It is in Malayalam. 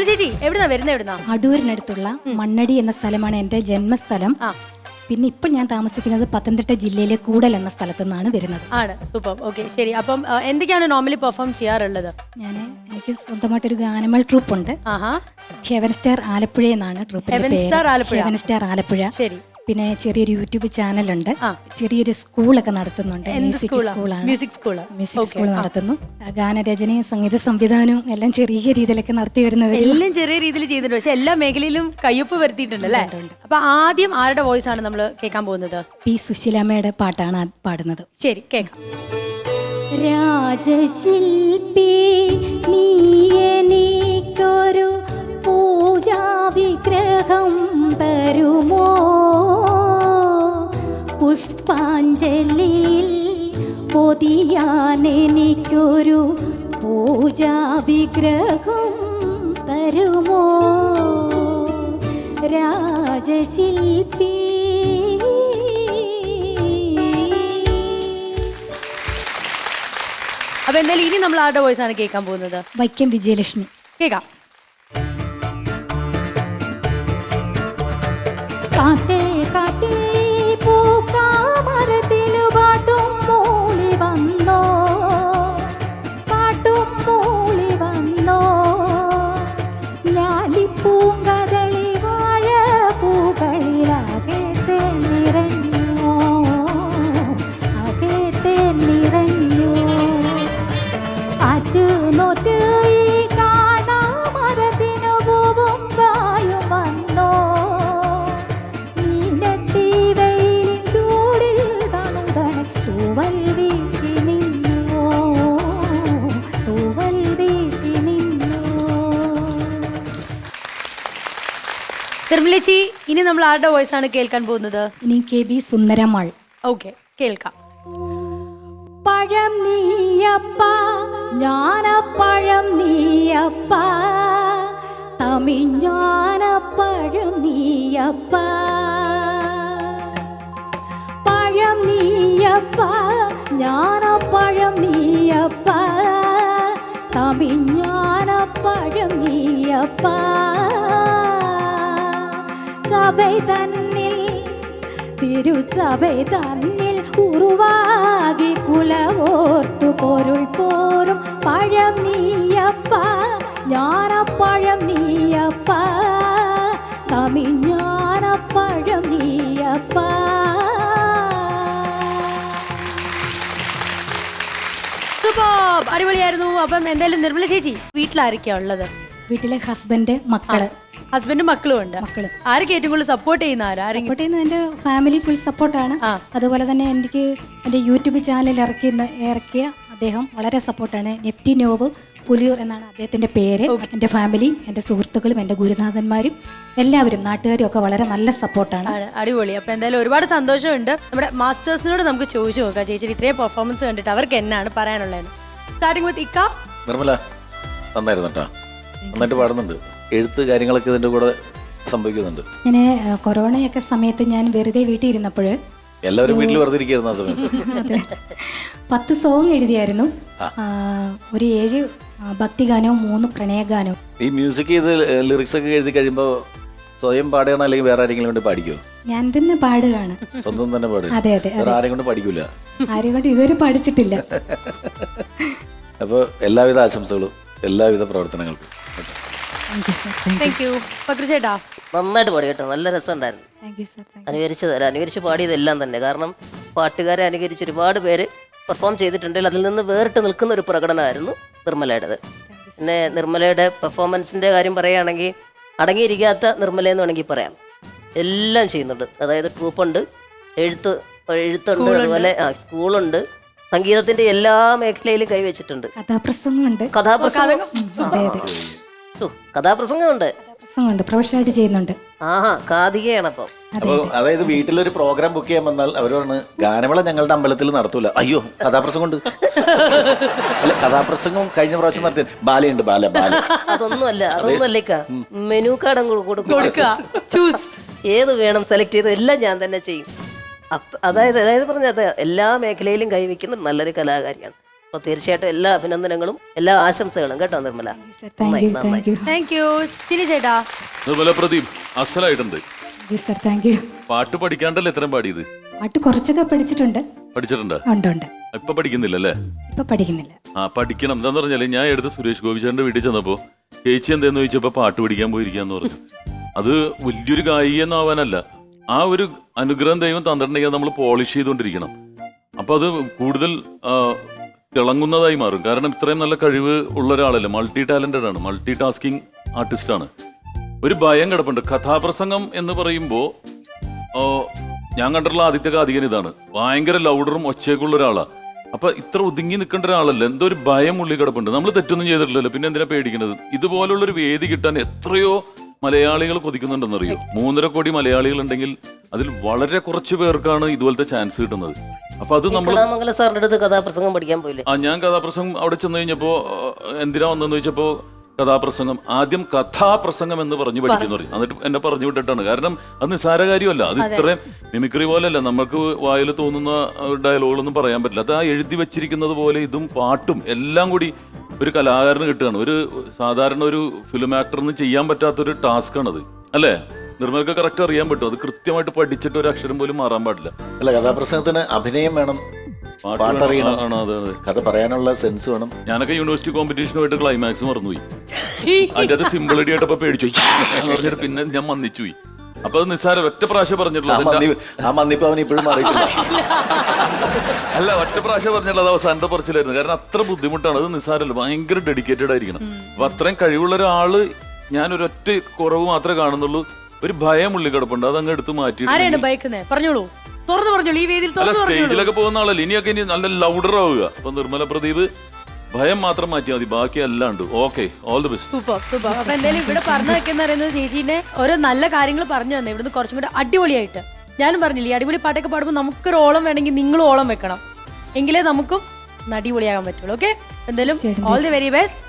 നിർമ്മല ചേച്ചി എവിടുന്നാ? അടൂരിനടുത്തുള്ള മണ്ണടി എന്ന സ്ഥലമാണ് എൻ്റെ ജന്മസ്ഥലം. പിന്നെ ഇപ്പോൾ ഞാൻ താമസിക്കുന്നത് പത്തനംതിട്ട ജില്ലയിലെ കൂടൽ എന്ന സ്ഥലത്തു നിന്നാണ് വരുന്നത്. ആണ്. സൂപ്പർ. ഓക്കെ, ശരി. അപ്പം എന്തൊക്കെയാണ് നോർമലി പെർഫോം ചെയ്യാറുള്ളത്? എനിക്ക് സ്വന്തമായിട്ടൊരു ഗാനമേൾ ട്രൂപ്പ് ഉണ്ട്. ഹെവൻ സ്റ്റാർ ആലപ്പുഴ എന്നാണ് ട്രൂപ്പിന്റെ പേര്. Heaven star Alappuzha. ശരി. പിന്നെ ചെറിയൊരു യൂട്യൂബ് ചാനലുണ്ട്. ചെറിയൊരു സ്കൂളൊക്കെ നടത്തുന്നുണ്ട്. മ്യൂസിക് സ്കൂൾ നടത്തുന്നു. ഗാനരചനയും സംഗീത സംവിധാനവും എല്ലാം ചെറിയ രീതിയിലൊക്കെ നടത്തി വരുന്നവർ. എല്ലാം ചെറിയ രീതിയിൽ ചെയ്തിട്ടുണ്ട്. പക്ഷെ എല്ലാ മേഖലയിലും കയ്യൊപ്പ് വരുത്തിയിട്ടുണ്ട് അല്ലേ? അപ്പൊ ആദ്യം ആരുടെ വോയിസ് ആണ് നമ്മൾ കേൾക്കാൻ പോകുന്നത്? പി സുശീലാമ്മയുടെ പാട്ടാണ് പാടുന്നത്. ശരി, കേൾക്കാം. രാജശില്പി നീ എനിക്കൊരു പൂജാ വിഗ്രഹം തരുമോ? പുഷ്പാഞ്ജലിയിൽ പൊതിയാൻ എനിക്കൊരു പൂജാ വിഗ്രഹം തരുമോ? രാജശില്പി. അപ്പൊ എന്തായാലും ഇനി നമ്മൾ ആരുടെ വോയിസ് ആണ് കേൾക്കാൻ പോകുന്നത്? വൈക്കം വിജയലക്ഷ്മി. കേൾക്കാം. കാറ്റേ കാറ്റേ പൂക്കാമരത്തിനു പാട്ടും മൂളി വന്നോ, പാട്ടും മൂളി വന്നോ. ഞാലിപ്പൂങ്കതളി വാഴ പൂക്കളിലാകത്തെ നിറഞ്ഞോ, അകത്തെ നിറഞ്ഞോ. ആറ്റു നോറ്റ് ഈ കാണാമരത്തിനു പൂവും കായും വന്നോ. നിർമ്മലേച്ചി, ഇനി നമ്മൾ ആരുടെ വോയിസ് ആണ് കേൾക്കാൻ പോകുന്നത്? ഇനി KB സുന്ദരമാൾ. ഓക്കെ, കേൾക്കാം. പഴം നീയപ്പ ജ്ഞാനപ്പഴം നീയപ്പ, തമിഴ്ஞானപ്പഴം നീയപ്പ. പഴം നീയപ്പ ജ്ഞാനപ്പഴം നീയപ്പ, തമിഴ്ஞானപ്പഴം നീയപ്പ. സഭை തന്നിൽ തിരുസഭை തന്നിൽ ഉരുവാകി കുലവോർത്തു പൊരുൾ പോരും പഴം നീയപ്പ, ജ്ഞാനപ്പഴം നീയപ്പ, തമിഴ്ஞானപ്പഴം നീയപ്പ. സൂപ്പർ, അടിപൊളിയായിരുന്നു. അപ്പം എന്തായാലും നിർമ്മല ചേച്ചി, വീട്ടിലാരൊക്കെയാ ഉള്ളത്? വീട്ടിലെ ഹസ്ബൻഡ്, മക്കള്. ഹസ്ബൻഡും മക്കളും ഉണ്ട്. ആരൊക്കെ ഏറ്റവും കൂടുതൽ സപ്പോർട്ട് ചെയ്യുന്ന? സപ്പോർട്ട് ചെയ്യുന്നത് എൻ്റെ ഫാമിലി ഫുൾ സപ്പോർട്ടാണ്. അതുപോലെ തന്നെ എനിക്ക് എൻ്റെ യൂട്യൂബ് ചാനൽ ഇറക്കിയ അദ്ദേഹം വളരെ സപ്പോർട്ടാണ്. നെഫ്റ്റി നോവ് പുലിയൂർ എന്നാണ് അദ്ദേഹത്തിൻ്റെ പേര്. എൻ്റെ ഫാമിലി, എൻ്റെ സുഹൃത്തുക്കളും, എൻ്റെ ഗുരുനാഥന്മാരും എല്ലാവരും നാട്ടുകാരും ഒക്കെ വളരെ നല്ല സപ്പോർട്ടാണ്. അടിപൊളി. അപ്പം എന്തായാലും ഒരുപാട് സന്തോഷമുണ്ട്. നമ്മുടെ മാസ്റ്റേഴ്സിനോട് നമുക്ക് ചോദിച്ചു നോക്കാം, ചേച്ചി ഇത്രയും പെർഫോമൻസ് കണ്ടിട്ട് അവർക്ക് എന്നാണ് പറയാനുള്ളത്. സ്റ്റാർട്ടിംഗ് വിത്ത് ഇക്ക. നിർമ്മല, നന്നായിരുന്നു കേട്ടോ, നന്നായിട്ട് പാടുന്നുണ്ട്. എഴുത്ത് കാര്യങ്ങളൊക്കെ ഇതിന്റെ കൂടെ സംഭവിക്കുന്നുണ്ട്. ഞാൻ കൊറോണയൊക്കെ സമയത്ത് ഞാൻ വെറുതെ വീട്ടിൽ ഇരുന്നപ്പോൾ എല്ലാവരും വീട്ടിൽ വെറുതെ ഇരിക്കുന്ന ആ സമയത്ത് 10 സോങ് എഴുതിയായിരുന്നു. ഒരു 7 ഭക്തിഗാനവും 3 പ്രണയഗാനവും. ഈ മ്യൂസിക് ചെയ്ത് ലിറിക്സ് ഒക്കെ എഴുതി കഴിയുമ്പോൾ സ്വയം പാടുകയാണോ അല്ലെങ്കിൽ വേറെ ആരെങ്കിലും കൊണ്ട് പാടിക്കോ? ഞാൻ തന്നെ പാടുകയാണ്. സ്വന്തം തന്നെ പാടുക? അതെ അതെ. ആരെയും കൊണ്ട് പഠിക്കൂല? ആരെയും കൊണ്ട് ഇതുവരെ പഠിച്ചിട്ടില്ല. അപ്പോൾ എല്ലാവിധ ആശംസകളും എല്ലാവിധ പ്രവർത്തനങ്ങൾക്കും. നന്നായിട്ട് പാടി കേട്ടോ, നല്ല രസമുണ്ടായിരുന്നു. അനുകരിച്ച് പാടിയതെല്ലാം തന്നെ. കാരണം പാട്ടുകാരെ അനുകരിച്ച് ഒരുപാട് പേര് പെർഫോം ചെയ്തിട്ടുണ്ടെങ്കിൽ അതിൽ നിന്ന് വേറിട്ട് നിൽക്കുന്ന ഒരു പ്രകടനമായിരുന്നു നിർമ്മലയുടേത്. പിന്നെ നിർമ്മലയുടെ പെർഫോമൻസിൻ്റെ കാര്യം പറയുകയാണെങ്കിൽ അടങ്ങിയിരിക്കാത്ത നിർമ്മലയെന്ന് വേണമെങ്കിൽ പറയാം. എല്ലാം ചെയ്യുന്നുണ്ട്. അതായത് ട്രൂപ്പുണ്ട്, എഴുത്തുണ്ട്, അതുപോലെ സ്കൂളുണ്ട്, സംഗീതത്തിന്റെ എല്ലാ മേഖലയിലും കൈവച്ചിട്ടുണ്ട്. കഥാപ്രസംഗമുണ്ട്, പ്രൊഫഷണലായിട്ട് ചെയ്യുന്നുണ്ട്. കാതികയാണ്. അപ്പോൾ അതായത് വീട്ടിലൊരു പ്രോഗ്രാം ബുക്ക് ചെയ്യാൻ വന്നാൽ അവരോട് ഗാനമേള ഞങ്ങളുടെ അമ്പലത്തിൽ നടത്തൂല. അയ്യോ, കഥാപ്രസംഗം ഉണ്ട്. അല്ല, കഥാപ്രസംഗം കഴിഞ്ഞ പ്രാവശ്യം നടത്തിയ ബാലയുണ്ട്, ബാല. അതൊന്നുമല്ല, മെനു കാർഡ് കൊടുക്കുക, ഏത് വേണം സെലക്ട് ചെയ്ത് എല്ലാം ഞാൻ തന്നെ ചെയ്യും. അതായത് പറഞ്ഞത് എല്ലാ മേഖലയിലും കൈവയ്ക്കുന്ന നല്ലൊരു കലാകാരിയാണ്. അപ്പോൾ തീർച്ചയായിട്ടും എല്ലാ അഭിനന്ദനങ്ങളും എല്ലാ ആശംസകളും കേട്ടോ Nirmala. Sir thank you thank you thank you. ചിലി ചേട്ടാ. നിർമ്മല പ്രദീപ് അസലായിട്ടുണ്ട്. Sir thank you. പാട്ട് പഠിക്കാണ്ടല്ലേ ഇത്രയും പാടിയത്? പാട്ട് കുറച്ചൊക്കെ പഠിച്ചിട്ടുണ്ട്. പഠിച്ചിട്ടുണ്ട്? ഉണ്ട് ഉണ്ട്. ഇപ്പൊ പഠിക്കുന്നില്ലല്ലേ? ഇപ്പൊ പഠിക്കുന്നില്ല. പഠിക്കണം. എന്താന്ന് പറഞ്ഞാല് ഞാൻ എടുത്ത് സുരേഷ് ഗോപിചാറിന്റെ വീട്ടിൽ ചെന്നപ്പോ ചേച്ചി എന്താന്ന് ചോദിച്ചപ്പോ പാട്ട് പഠിക്കാൻ പോയിരിക്കാന്ന് പറഞ്ഞു. അത് വലിയൊരു ഗായികയൊന്നും ആവാനല്ല, ആ ഒരു അനുഗ്രഹം ദൈവം തന്നിട്ടുണ്ടെങ്കിൽ നമ്മൾ പോളിഷ് ചെയ്തുകൊണ്ടിരിക്കണം. അപ്പൊ അത് കൂടുതൽ തിളങ്ങുന്നതായി മാറും. കാരണം ഇത്രയും നല്ല കഴിവ് ഉള്ള ഒരാളല്ലേ, മൾട്ടി ടാലന്റഡ് ആണ്, മൾട്ടി ടാസ്കിങ് ആർട്ടിസ്റ്റാണ്. ഒരു ഭയം കിടപ്പുണ്ട്. കഥാപ്രസംഗം എന്ന് പറയുമ്പോൾ ഞാൻ കണ്ടിട്ടുള്ള ആദ്യത്തെ കാതികൻ ഇതാണ്. ഭയങ്കര ലൗഡറും ഒച്ചയൊക്കെയുള്ള ഒരാളാണ്. അപ്പൊ ഇത്ര ഒതുങ്ങി നിൽക്കേണ്ട ഒരാളല്ല, എന്തോ ഒരു ഭയം ഉള്ളി കിടപ്പുണ്ട്. നമ്മൾ തെറ്റൊന്നും ചെയ്തിട്ടില്ലല്ലോ, പിന്നെ എന്തിനാ പേടിക്കുന്നത്? ഇതുപോലുള്ളൊരു വേദി കിട്ടാൻ എത്രയോ മലയാളികൾ കൊതിക്കുന്നുണ്ടെന്നറിയോ? 3.5 കോടി മലയാളികൾ ഉണ്ടെങ്കിൽ അതിൽ വളരെ കുറച്ച് പേർക്കാണ് ഇതുപോലത്തെ ചാൻസ് കിട്ടുന്നത്. അപ്പൊ അത് നമ്മൾ സാറിന്റെ അടുത്ത് കഥാപ്രസംഗം പഠിക്കാൻ പോയില്ലേ? ഞാൻ കഥാപ്രസംഗം അവിടെ ചെന്ന് കഴിഞ്ഞപ്പോ എന്തിനാ വന്നെന്ന് ചോദിച്ചപ്പോ കഥാപ്രസംഗം, ആദ്യം കഥാപ്രസംഗം എന്ന് പറഞ്ഞു പഠിക്കുന്നു പറയും. എന്നിട്ട് എന്നെ പറഞ്ഞു വിട്ടിട്ടാണ്. കാരണം അത് നിസ്സാര കാര്യമല്ല, അത് ഇത്രയും മിമിക്രി പോലെയല്ല, നമുക്ക് വായിൽ തോന്നുന്ന ഡയലോഗുകളൊന്നും പറയാൻ പറ്റില്ല. അത് ആ എഴുതി വെച്ചിരിക്കുന്നത് പോലെ ഇതും പാട്ടും എല്ലാം കൂടി ഒരു കലാകാരന് കിട്ടുകയാണ്. ഒരു സാധാരണ ഒരു ഫിലിം ആക്ടറിന് ചെയ്യാൻ പറ്റാത്തൊരു ടാസ്ക് ആണത്, അല്ലേ? നിർമ്മലക്ക് കറക്റ്റ് അറിയാൻ പറ്റും. അത് കൃത്യമായിട്ട് പഠിച്ചിട്ട് ഒരു അക്ഷരം പോലും മാറാൻ പാടില്ല. അല്ല, കഥാപ്രസംഗത്തിന് അഭിനയം വേണം, പാട്ടറിയണം, കഥ പറയാനുള്ള സെൻസ് വേണം. ഞാനൊക്കെ യൂണിവേഴ്സിറ്റി കോമ്പറ്റീഷനുമായിട്ട് ക്ലൈമാക്സ് മറന്നുപോയി. അതിന്റെ അത് സിമ്പിളിറ്റി ആയിട്ടപ്പോ പേടിച്ചു പറഞ്ഞിട്ട് പിന്നെ ഞാൻ മന്നിച്ചുപോയി. അപ്പൊ അത് നിസ്സാരം ഒറ്റ പ്രാവശ്യം പറഞ്ഞിട്ടുള്ളത്. ആ മന്നിപ്പ് അവൻ ഇപ്പോഴും മാറിയിട്ടില്ല. അല്ല, ഒറ്റ പ്രാവശ്യം പറഞ്ഞുള്ളത് അവസാനത്തെ പറച്ചിലായിരുന്നു. കാരണം അത്ര ബുദ്ധിമുട്ടാണ്. അത് നിസ്സാരമല്ല, ഭയങ്കര ഡെഡിക്കേറ്റഡ് ആയിരിക്കണം. അപ്പൊ അത്രയും കഴിവുള്ള ഒരാള്, ഞാനൊരൊറ്റ കുറവ് മാത്രമേ കാണുന്നുള്ളൂ, ഒരു ഭയം ഉള്ളി കിടപ്പുണ്ട്. അതങ്ങ് എടുത്ത് മാറ്റി. പറഞ്ഞോളൂ, തുറന്നു പറഞ്ഞോളൂ. ഈ വേദിയിൽ സ്റ്റേജിലൊക്കെ പോകുന്ന ആളല്ലേ, ഇനിയൊക്കെ ഇനി നല്ല ലൗഡർ ആവുക. അപ്പൊ നിർമ്മല പ്രദീപ് ഭയം മാത്രം മാറ്റിയാൽ മതി, ബാക്കി അല്ലാണ്ട്. Okay, all the best. Super super. അപ്പൊ എന്തായാലും ഇവിടെ പറഞ്ഞു വെക്കുന്ന പറയുന്നത് ചേച്ചീനെ ഓരോ നല്ല കാര്യങ്ങൾ പറഞ്ഞു തന്നെ ഇവിടുന്ന് കുറച്ചും കൂടെ അടിപൊളിയായിട്ട്. ഞാനും പറഞ്ഞില്ലേ, ഈ അടിപൊളി പാട്ടൊക്കെ പാടുമ്പോൾ നമുക്കൊരു ഓളം വേണമെങ്കിൽ നിങ്ങളും ഓളം വെക്കണം, എങ്കിലേ നമുക്കും അടിപൊളിയാകാൻ പറ്റുള്ളൂ. ഓക്കെ, എന്തായാലും ഓൾ ദി വെരി ബെസ്റ്റ്.